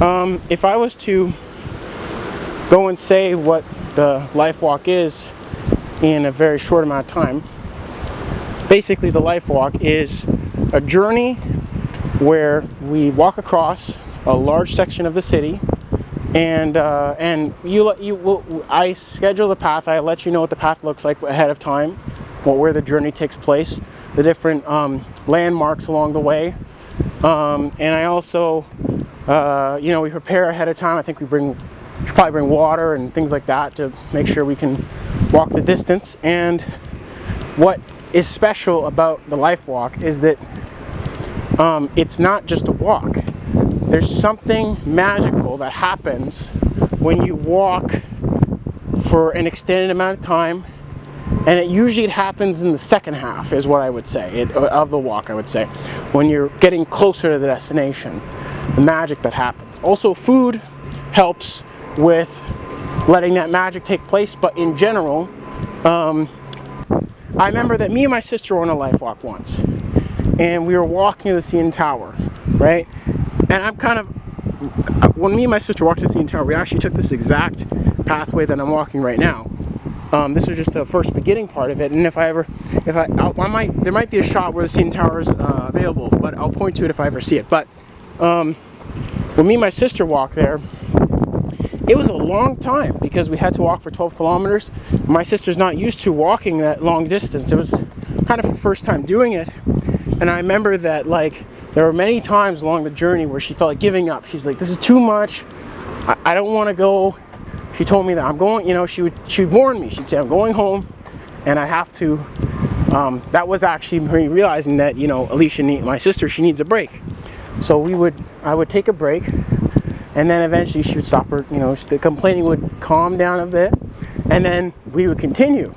If I was to go and say what the Life Walk is in a very short amount of time, basically the Life Walk is a journey where we walk across a large section of the city, and I schedule the path. I let you know what the path looks like ahead of time, where the journey takes place, the different landmarks along the way, and I also, we prepare ahead of time. I think we should probably bring water and things like that to make sure we can walk the distance. And what is special about the Life Walk is that it's not just a walk. There's something magical that happens when you walk for an extended amount of time, and it happens in the second half, is what I would say, of the walk, I would say, when you're getting closer to the destination, the magic that happens. Also, food helps with letting that magic take place, but in general, I remember that me and my sister were on a Life Walk once, and we were walking to the CN Tower, right? And when me and my sister walked to the CN Tower, we actually took this exact pathway that I'm walking right now. This was just the first beginning part of it, and there might be a shot where the CN Tower is available, but I'll point to it if I ever see it. But when me and my sister walked there, it was a long time because we had to walk for 12 kilometers. My sister's not used to walking that long distance. It was kind of her first time doing it. And I remember that, there were many times along the journey where she felt like giving up. She's like, this is too much. I don't want to go. She told me that I'm going, she would warn me. She'd say, I'm going home and I have to. That was actually me realizing that, Alicia, my sister, she needs a break. So I would take a break. And then eventually she would stop her, the complaining would calm down a bit, and then we would continue.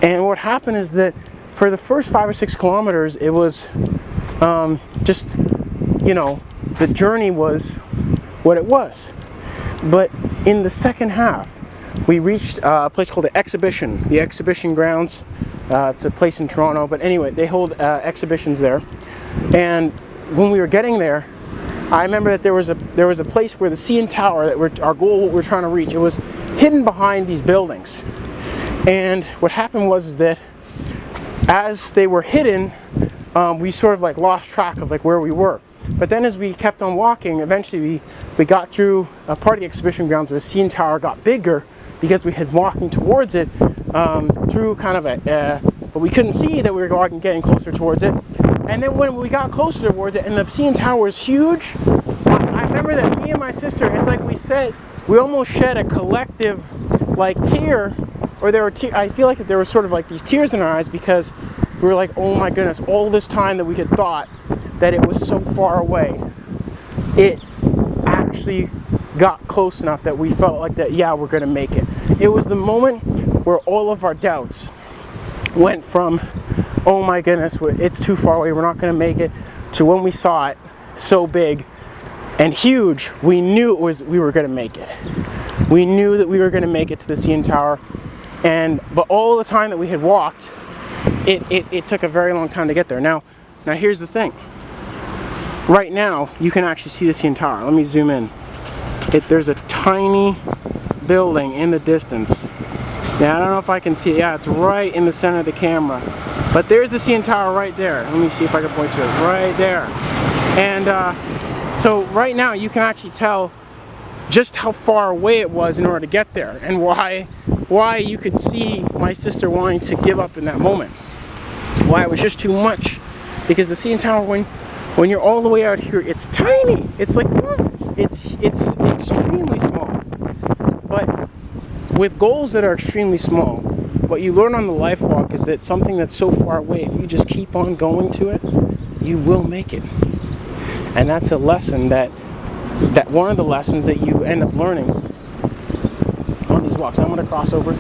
And what happened is that for the first 5 or 6 kilometers, it was the journey was what it was. But in the second half, we reached a place called the Exhibition Grounds. It's a place in Toronto, but anyway, they hold exhibitions there. And when we were getting there, I remember that there was a place where the CN Tower, our goal, what we're trying to reach, it was hidden behind these buildings. And what happened was that as they were hidden, we sort of lost track of where we were. But then as we kept on walking, eventually we got through a part of the Exhibition Grounds where the CN Tower got bigger because we had walking towards it through kind of but we couldn't see that we were getting closer towards it. And then when we got closer towards it, and the CN Tower was huge, I remember that me and my sister, it's like we almost shed a collective tear, or I feel like there was sort of these tears in our eyes because we were like, oh my goodness, all this time that we had thought that it was so far away, it actually got close enough that we felt like that, yeah, we're going to make it. It was the moment where all of our doubts went from, oh my goodness, it's too far away, we're not going to make it, to when we saw it so big and huge, we knew we were going to make it. We knew that we were going to make it to the CN Tower, but all the time that we had walked, it took a very long time to get there. Now here's the thing. Right now, you can actually see the CN Tower. Let me zoom in. There's a tiny building in the distance. Now, I don't know if I can see it. Yeah, it's right in the center of the camera. But there's the CN Tower right there. Let me see if I can point to it. Right there. And so right now you can actually tell just how far away it was in order to get there, and why you could see my sister wanting to give up in that moment. Why it was just too much. Because the CN Tower, when you're all the way out here, it's tiny. It's it's extremely small. But with goals that are extremely small, what you learn on the Life Walk is that something that's so far away, if you just keep on going to it, you will make it. And that's a lesson that one of the lessons that you end up learning on these walks. I'm going to cross over.